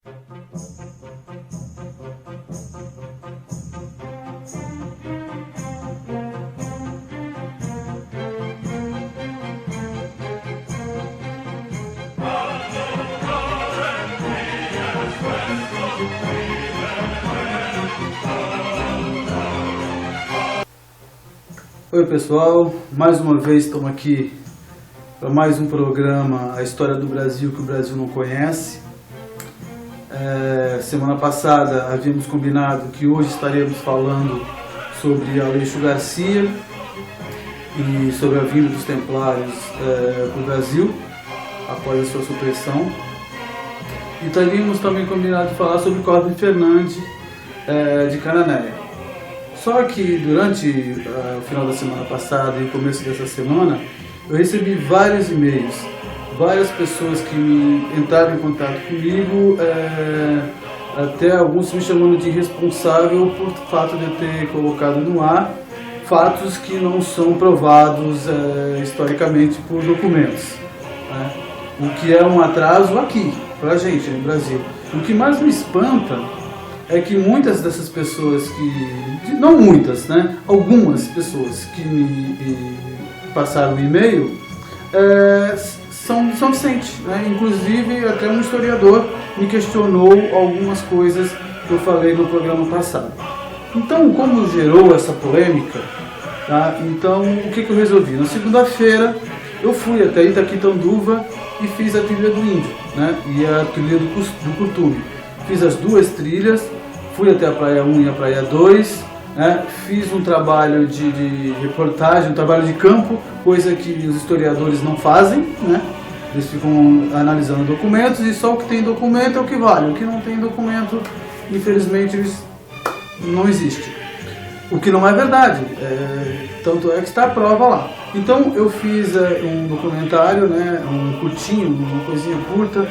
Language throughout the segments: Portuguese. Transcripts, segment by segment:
Oi pessoal, mais uma vez estamos aqui para mais um programa, A História do Brasil que o Brasil não conhece. Semana passada havíamos combinado que hoje estaremos falando sobre Aleixo Garcia e sobre a vinda dos Templários para o Brasil após a sua supressão. E teríamos também combinado de falar sobre Cosme Fernandes de Cananéia. Só que durante o final da semana passada e o começo dessa semana, eu recebi vários e-mails, várias pessoas que entraram em contato comigo, até alguns me chamando de responsável por fato de eu ter colocado no ar fatos que não são provados historicamente por documentos, né? O que é um atraso aqui, pra gente no Brasil. O que mais me espanta é que muitas dessas pessoas não muitas, né? Algumas pessoas que me passaram o e-mail são vicentes, né? Inclusive até um historiador me questionou algumas coisas que eu falei no programa passado. Então, como gerou essa polêmica, tá? Então o que eu resolvi? Na segunda-feira eu fui até Itaquitanduva e fiz a trilha do Índio, né? E a trilha do Curtume. Fiz as duas trilhas, fui até a Praia 1 e a Praia 2, né? Fiz um trabalho de reportagem, um trabalho de campo, coisa que os historiadores não fazem, né? Eles ficam analisando documentos e só o que tem documento é o que vale, o que não tem documento, infelizmente, não existe. O que não é verdade, tanto é que está a prova lá. Então eu fiz um documentário, né? Um curtinho, uma coisinha curta,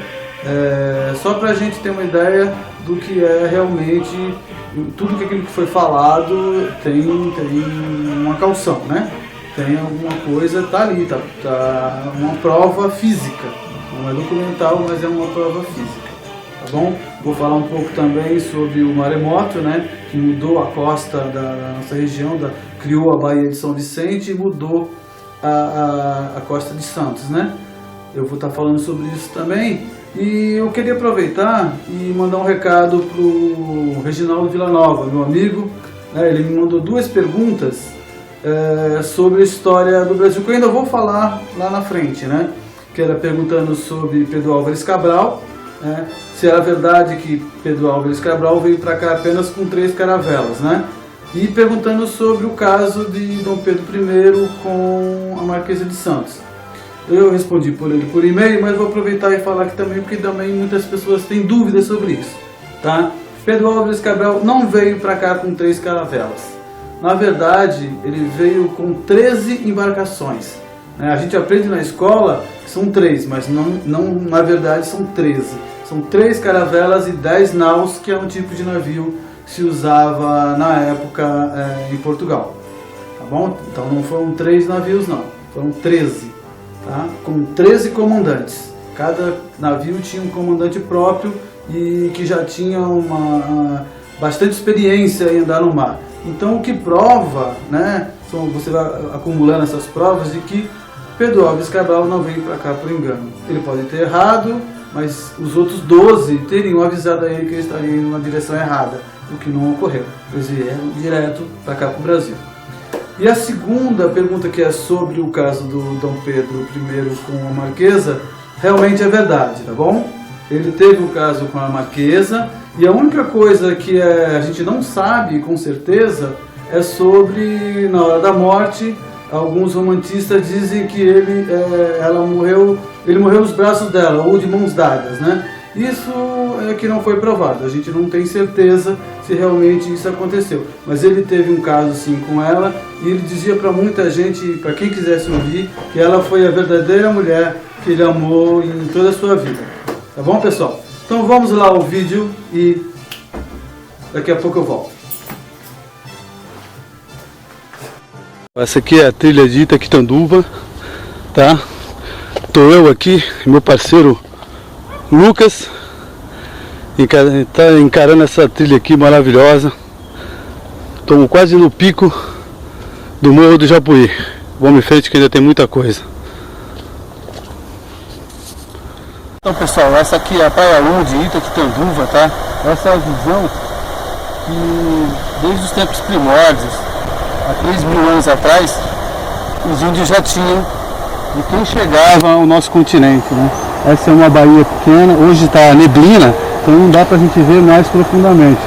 só para a gente ter uma ideia do que é realmente, tudo aquilo que foi falado tem uma caução, né? Tem alguma coisa, tá ali, tá uma prova física, não é documental, mas é uma prova física, tá bom? Vou falar um pouco também sobre o maremoto, né? Que mudou a costa da nossa região, criou a Baía de São Vicente e mudou a costa de Santos, né? Eu vou estar falando sobre isso também. E eu queria aproveitar e mandar um recado para o Reginaldo Villanova, meu amigo, né? Ele me mandou duas perguntas sobre a história do Brasil, que eu ainda vou falar lá na frente, né? Que era perguntando sobre Pedro Álvares Cabral, né? Se era verdade que Pedro Álvares Cabral veio para cá apenas com 3 caravelas, né? E perguntando sobre o caso de Dom Pedro I com a Marquesa de Santos. Eu respondi por ele por e-mail, mas vou aproveitar e falar aqui também, porque também muitas pessoas têm dúvidas sobre isso, tá? Pedro Álvares Cabral não veio para cá com 3 caravelas. Na verdade, ele veio com 13 embarcações. A gente aprende na escola que são 3, mas não, na verdade são 13. São 3 caravelas e 10 naus, que é um tipo de navio que se usava na época em Portugal. Tá bom? Então não foram 3 navios não, foram 13. Tá? Com 13 comandantes. Cada navio tinha um comandante próprio e que já tinha bastante experiência em andar no mar. Então o que prova, né, você vai acumulando essas provas de que Pedro Álvares Cabral não veio para cá por engano. Ele pode ter errado, mas os outros 12 teriam avisado a ele que ele estaria indo na direção errada, o que não ocorreu. Eles vieram direto para cá para o Brasil. E a segunda pergunta, que é sobre o caso do Dom Pedro I com a Marquesa, realmente é verdade, tá bom? Ele teve o caso com a Marquesa, e a única coisa que a gente não sabe com certeza é sobre, na hora da morte, alguns romantistas dizem que ele morreu nos braços dela, ou de mãos dadas, né? Isso é que não foi provado, a gente não tem certeza se realmente isso aconteceu. Mas ele teve um caso sim com ela, e ele dizia para muita gente, para quem quisesse ouvir, que ela foi a verdadeira mulher que ele amou em toda a sua vida. Tá bom, pessoal? Então vamos lá ao vídeo e daqui a pouco eu volto. Essa aqui é a trilha de Itaquitanduva, tá? Tô eu aqui, meu parceiro Lucas, encarando essa trilha aqui maravilhosa. Estamos quase no pico do Morro do Japuí. Vamos em frente que ainda tem muita coisa. Então pessoal, essa aqui é a Praia 1 de Itaquitanduva, tá? Essa é a visão que desde os tempos primórdios, há 3.000 anos atrás, os índios já tinham de quem chegava ao nosso continente, né? Essa é uma baía pequena, hoje está neblina, então não dá para a gente ver mais profundamente.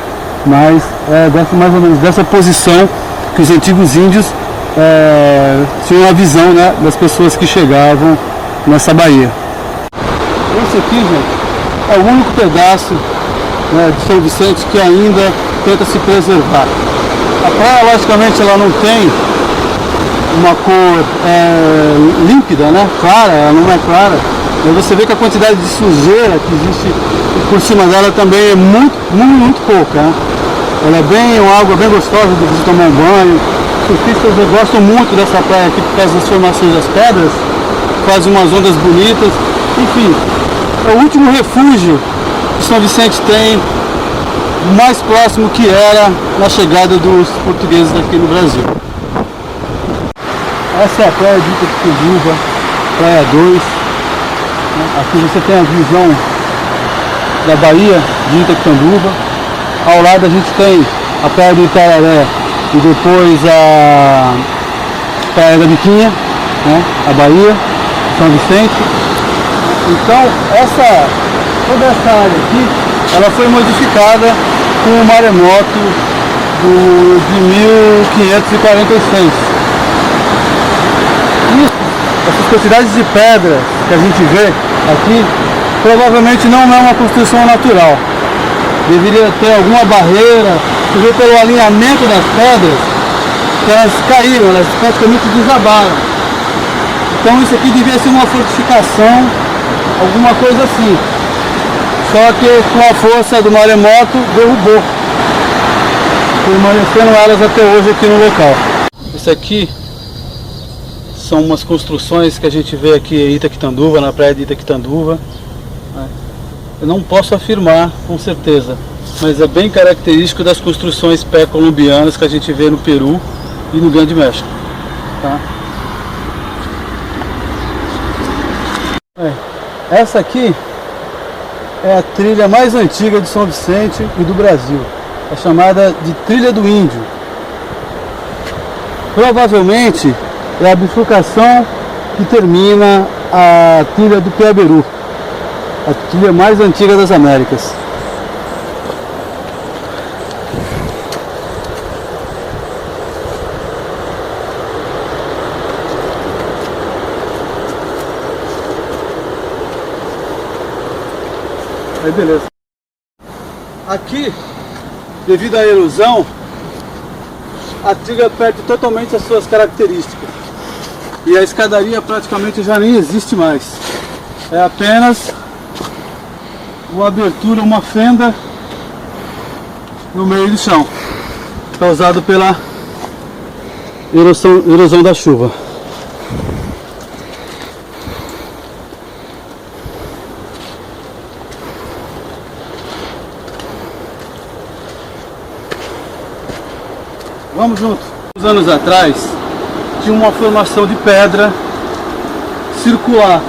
Mas é mais ou menos dessa posição que os antigos índios tinham a visão, né, das pessoas que chegavam nessa baía. Esse aqui, gente, é o único pedaço, né, de São Vicente que ainda tenta se preservar. A praia, logicamente, ela não tem uma cor límpida, né, clara, ela não é clara. Mas você vê que a quantidade de sujeira que existe por cima dela também é muito pouca, né? Ela é uma água bem gostosa de você tomar um banho. Os surfistas gostam muito dessa praia aqui por causa das formações das pedras, fazem umas ondas bonitas. Enfim, é o último refúgio que São Vicente tem, mais próximo que era na chegada dos portugueses aqui no Brasil. Essa é a praia de Itaquitanduva, praia 2. Aqui você tem a visão da Baía de Itaquitanduva. Ao lado a gente tem a praia do Itararé e depois a praia da Biquinha, né? A Baía, São Vicente. Então toda essa área aqui, ela foi modificada com o maremoto de 1546. Essas quantidades de pedras que a gente vê aqui, provavelmente não é uma construção natural. Deveria ter alguma barreira. Você vê pelo alinhamento das pedras que elas caíram, elas praticamente desabaram. Então isso aqui devia ser uma fortificação, alguma coisa assim. Só que com a força do maremoto derrubou, permanecendo elas até hoje aqui no local. Isso aqui são umas construções que a gente vê aqui em Itaquitanduva, na praia de Itaquitanduva. Eu não posso afirmar com certeza, mas é bem característico das construções pré-colombianas que a gente vê no Peru e no Grande México. Tá? Essa aqui é a trilha mais antiga de São Vicente e do Brasil. É chamada de Trilha do Índio. Provavelmente é a bifurcação que termina a trilha do Piaberu, a trilha mais antiga das Américas. Aí beleza. Aqui, devido à erosão, a trilha perde totalmente as suas características. E a escadaria praticamente já nem existe mais. É apenas uma abertura, uma fenda no meio do chão, causado pela erosão da chuva. Vamos junto. Uns anos atrás tinha uma formação de pedra circular.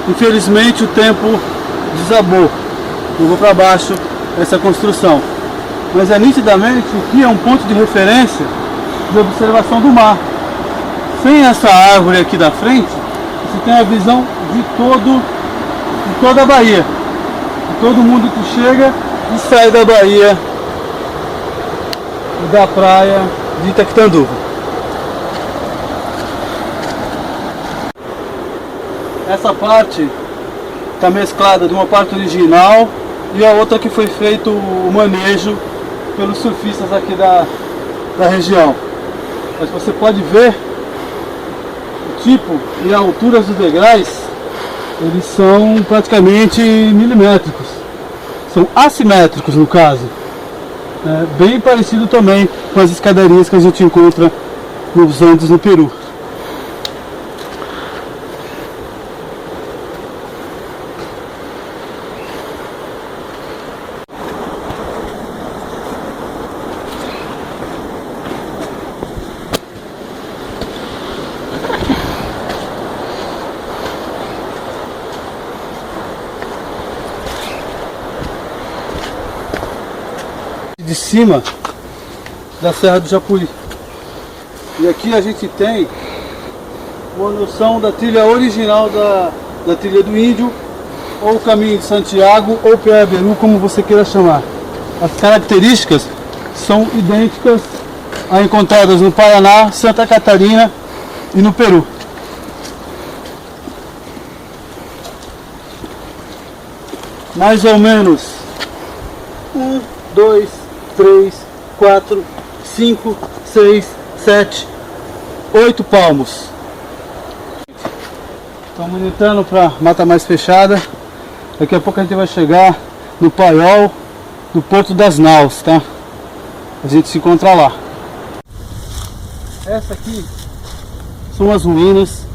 Infelizmente o tempo desabou, jogou para baixo essa construção. Mas é nitidamente que é um ponto de referência de observação do mar. Sem essa árvore aqui da frente, você tem a visão de toda a baía, de todo mundo que chega e sai da baía e da praia de Itaquitanduva. Essa parte está mesclada de uma parte original e a outra que foi feito o manejo pelos surfistas aqui da região. Mas você pode ver o tipo e a altura dos degraus, eles são praticamente milimétricos, são assimétricos no caso. Bem parecido também com as escadarias que a gente encontra nos Andes no Peru. De cima da Serra do Japuí. E aqui a gente tem uma noção da trilha original da trilha do Índio, ou o Caminho de Santiago, ou Peaberu, como você queira chamar. As características são idênticas a encontradas no Paraná, Santa Catarina e no Peru. Mais ou menos 1, 2, 3, 4, 5, 6, 7, 8 palmos. Estamos entrando para mata mais fechada. Daqui a pouco a gente vai chegar no paiol do Porto das Naus, tá? A gente se encontra lá. Essa aqui são as ruínas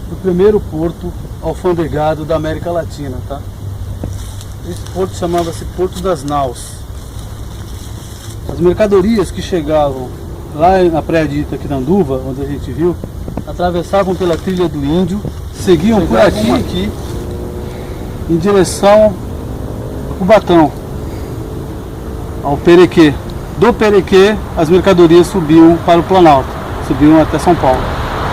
do primeiro porto alfandegado da América Latina, tá? Esse porto chamava-se Porto das Naus. As mercadorias que chegavam lá na praia de Itaquitanduva, onde a gente viu, atravessavam pela trilha do Índio, seguiam por aqui em direção ao Cubatão, ao Perequê. Do Perequê, as mercadorias subiam para o Planalto, subiam até São Paulo.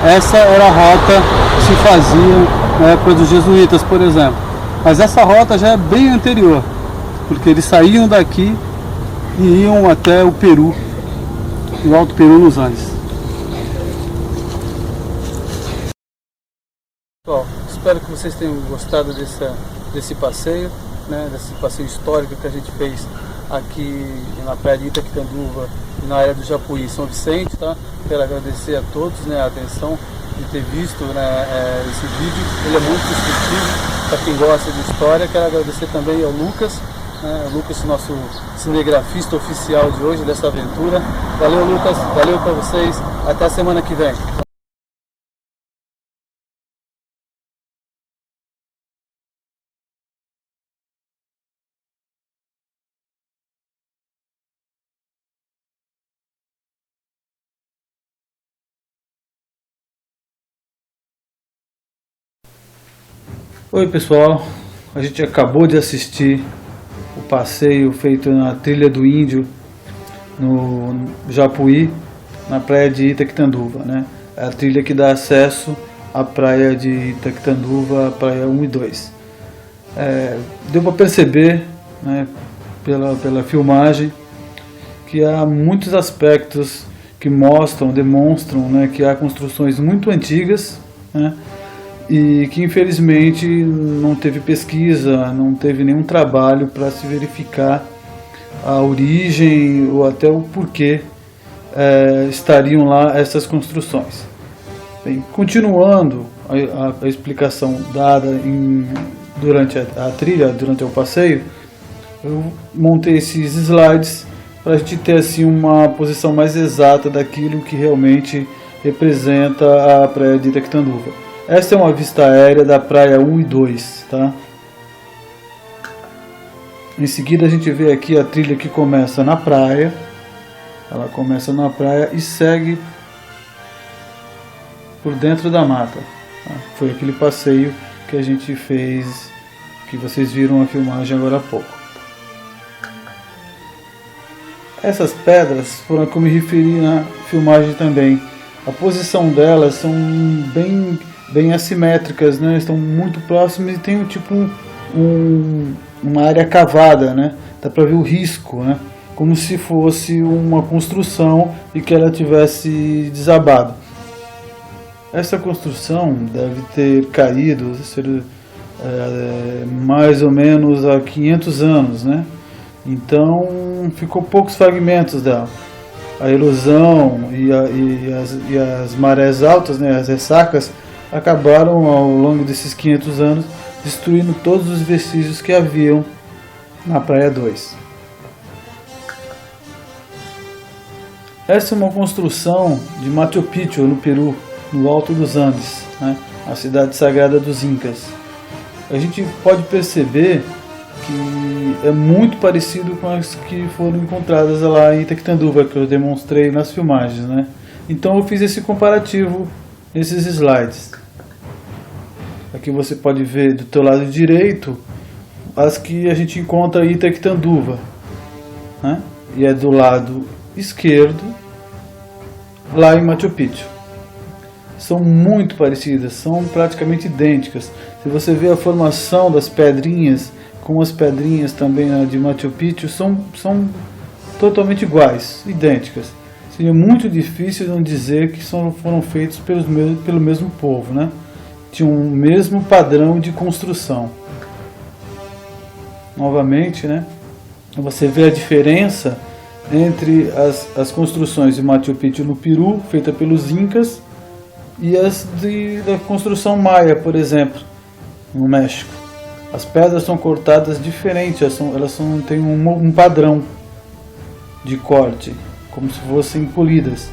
Essa era a rota que se fazia na época dos jesuítas, por exemplo. Mas essa rota já é bem anterior, porque eles saíam daqui e iam até o Peru, o Alto Peru nos Andes. Pessoal, espero que vocês tenham gostado desse passeio, né, desse passeio histórico que a gente fez aqui na praia de Itaquitanduva e na área do Japuí, São Vicente, tá? Quero agradecer a todos, né, a atenção de ter visto, né, esse vídeo. Ele é muito instrutivo para quem gosta de história. Quero agradecer também ao Lucas, né, o Lucas, nosso cinegrafista oficial de hoje, dessa aventura. Valeu, Lucas, valeu para vocês, até a semana que vem. Oi pessoal, a gente acabou de assistir o passeio feito na trilha do Índio no Japuí, na praia de Itaquitanduva, né? É a trilha que dá acesso à praia de Itaquitanduva, praia 1 e 2. Deu para perceber, né, pela filmagem, que há muitos aspectos que demonstram, né, que há construções muito antigas, né, e que infelizmente não teve pesquisa, não teve nenhum trabalho para se verificar a origem ou até o porquê estariam lá essas construções. Bem, continuando a explicação dada durante a trilha, durante o passeio, eu montei esses slides para a gente ter assim uma posição mais exata daquilo que realmente representa a praia de Itaquitanduva. Essa é uma vista aérea da praia 1 e 2, tá? Em seguida a gente vê aqui a trilha que começa na praia. Ela começa na praia e segue por dentro da mata, tá? Foi aquele passeio que a gente fez, que vocês viram a filmagem agora há pouco. Essas pedras foram que eu me referi na filmagem também. A posição delas são bem assimétricas, né? Estão muito próximas e tem tipo uma área cavada, né? Dá para ver o risco, né? Como se fosse uma construção e que ela tivesse desabado. Essa construção deve ter caído mais ou menos há 500 anos, né? Então ficou poucos fragmentos dela. A erosão e as marés altas, né, as ressacas, acabaram ao longo desses 500 anos destruindo todos os vestígios que haviam na praia 2. Essa é uma construção de Machu Picchu, no Peru, no alto dos Andes, né, a cidade sagrada dos Incas. A gente pode perceber que é muito parecido com as que foram encontradas lá em Itaquitanduva, que eu demonstrei nas filmagens, né? Então eu fiz esse comparativo nesses slides. Aqui você pode ver do teu lado direito as que a gente encontra em Itaquitanduva, né? e é do lado esquerdo, lá em Machu Picchu. São muito parecidas, são praticamente idênticas. Se você vê a formação das pedrinhas, com as pedrinhas também de Machu Picchu, são totalmente iguais, idênticas. Seria muito difícil não dizer que foram feitos pelo mesmo povo, né? Tinham o mesmo padrão de construção. Novamente, né? Você vê a diferença entre as construções de Machu Picchu no Peru, feita pelos Incas, e as da construção maia, por exemplo, no México. As pedras são cortadas diferente, elas têm um padrão de corte, como se fossem polidas.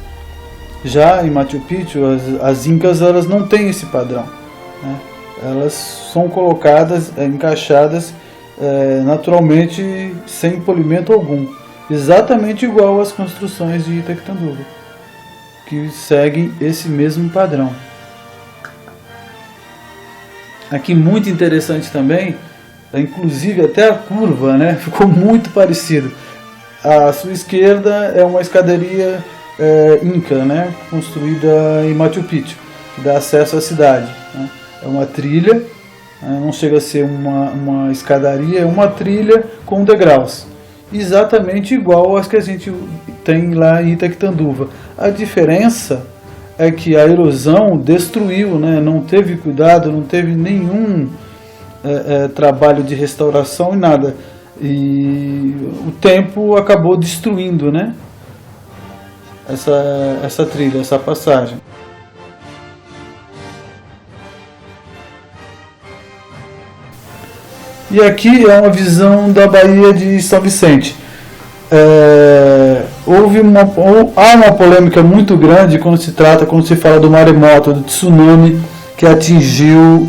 Já em Machu Picchu, as Incas elas não têm esse padrão, né? Elas são colocadas, encaixadas naturalmente, sem polimento algum, exatamente igual às construções de Itaqui-Tanduva, que seguem esse mesmo padrão. Aqui muito interessante também, inclusive até a curva, né, ficou muito parecido. À sua esquerda é uma escadaria inca, né, construída em Machu Picchu, que dá acesso à cidade, né? É uma trilha, não chega a ser uma escadaria, é uma trilha com degraus, exatamente igual às que a gente tem lá em Itaqui-Tanduva. A diferença é que a erosão destruiu, né? Não teve cuidado, não teve nenhum trabalho de restauração e nada. E o tempo acabou destruindo, né? Essa trilha, essa passagem. E aqui é uma visão da Baía de São Vicente. Há uma polêmica muito grande quando se fala do maremoto, do tsunami que atingiu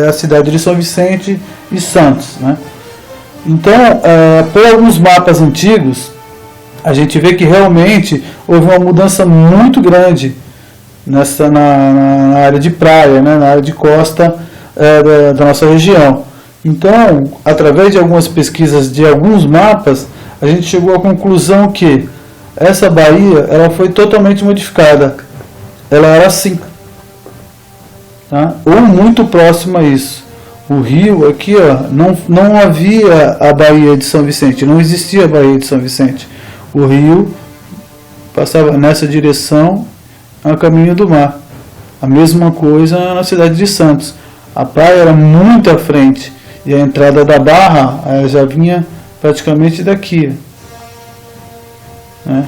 a cidade de São Vicente e Santos, né? Então, por alguns mapas antigos, a gente vê que realmente houve uma mudança muito grande na área de praia, né? Na área de costa da nossa região. Então, através de algumas pesquisas de alguns mapas, a gente chegou à conclusão que essa baía ela foi totalmente modificada. Ela era assim, tá? Ou muito próxima a isso. O rio aqui, ó, não havia a Baía de São Vicente, não existia a Baía de São Vicente. O rio passava nessa direção a caminho do mar. A mesma coisa na cidade de Santos. A praia era muito à frente e a entrada da barra já vinha praticamente daqui, né?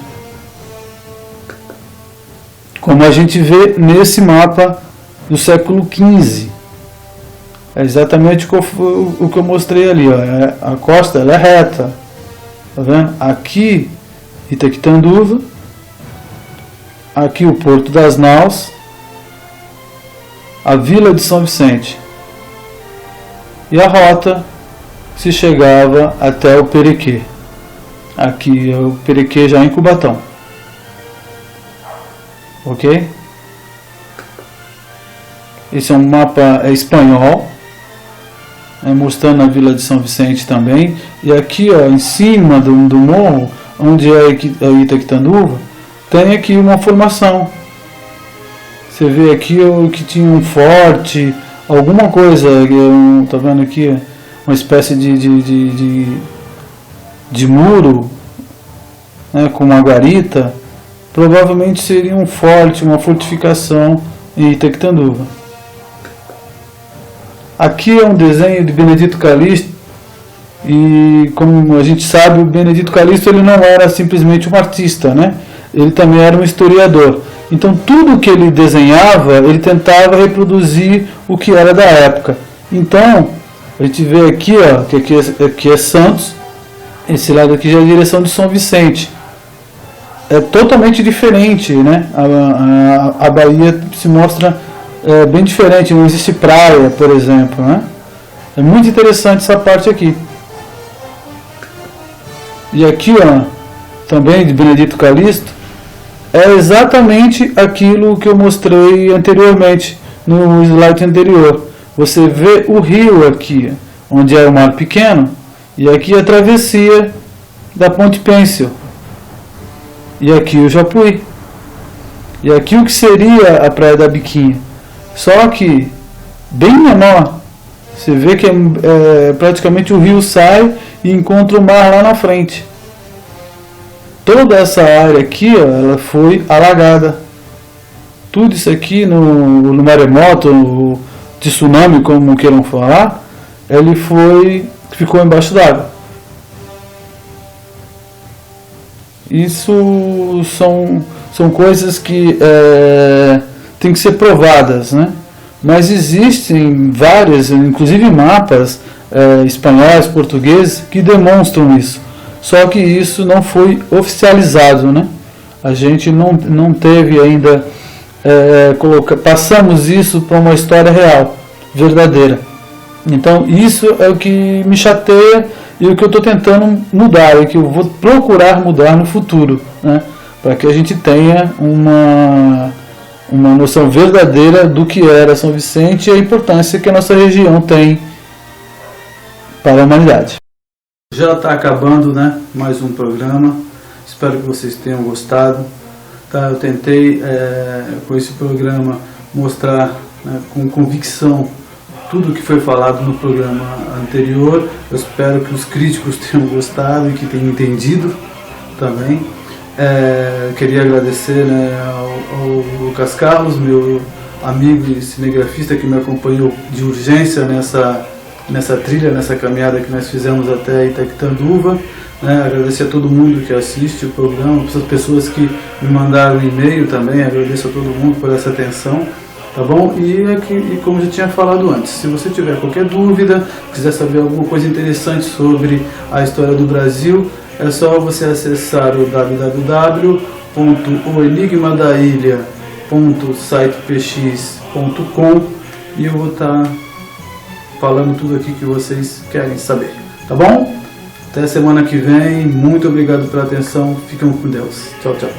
Como a gente vê nesse mapa do século XV. É exatamente o que eu mostrei ali, ó. A costa ela é reta, tá vendo? Aqui Itaqui-Tanduva, aqui o Porto das Naus, a Vila de São Vicente e a rota se chegava até o Perequê. Aqui é o Perequê já em Cubatão, ok? Esse é um mapa espanhol, mostrando a Vila de São Vicente também. E aqui, ó, em cima do morro, onde é Itaqui-Tanduva, tem aqui uma formação. Você vê aqui que tinha um forte, alguma coisa, tá vendo aqui? Uma espécie de muro, né, com uma guarita. Provavelmente seria um forte, uma fortificação em Itaqui-Tanduva. Aqui é um desenho de Benedito Calixto, e como a gente sabe, o Benedito Calixto ele não era simplesmente um artista, né? Ele também era um historiador. Então tudo que ele desenhava, ele tentava reproduzir o que era da época. Então, a gente vê aqui, ó, que aqui é Santos, esse lado aqui já é a direção de São Vicente. É totalmente diferente, né? A Bahia se mostra bem diferente, não existe praia, por exemplo, né? É muito interessante essa parte aqui. E aqui, ó, também de Benedito Calixto, é exatamente aquilo que eu mostrei anteriormente, no slide anterior. Você vê o rio aqui, onde é o Mar Pequeno, e aqui a travessia da Ponte Pêncil. e aqui o Japuí. E aqui o que seria a Praia da Biquinha. Só que bem menor. Você vê que praticamente o rio sai e encontra o mar lá na frente. Toda essa área aqui, ó, ela foi alagada. Tudo isso aqui no maremoto, no tsunami, como queiram falar, ele ficou embaixo d'água. Isso são coisas que tem que ser provadas, né? Mas existem várias, inclusive mapas espanhóis, portugueses, que demonstram isso. Só que isso não foi oficializado, né? A gente não teve ainda... passamos isso para uma história real, verdadeira. Então isso é o que me chateia e o que eu estou tentando mudar, e que eu vou procurar mudar no futuro, né? Para que a gente tenha uma noção verdadeira do que era São Vicente e a importância que a nossa região tem para a humanidade. Já está acabando, né? Mais um programa. Espero que vocês tenham gostado. Tá, eu tentei com esse programa mostrar, né, com convicção tudo o que foi falado no programa anterior. Eu espero que os críticos tenham gostado e que tenham entendido também. Queria agradecer, né, ao Lucas meu amigo e cinegrafista, que me acompanhou de urgência nessa trilha, nessa caminhada que nós fizemos até Itaquitanduva. Agradecer a todo mundo que assiste o programa, as pessoas que me mandaram e-mail também, agradeço a todo mundo por essa atenção, tá bom? E como eu já tinha falado antes, se você tiver qualquer dúvida, quiser saber alguma coisa interessante sobre a história do Brasil, é só você acessar o www.oenigmadailha.sitepx.com e eu vou estar falando tudo aqui que vocês querem saber, tá bom? Até semana que vem, muito obrigado pela atenção, fiquem com Deus, tchau, tchau.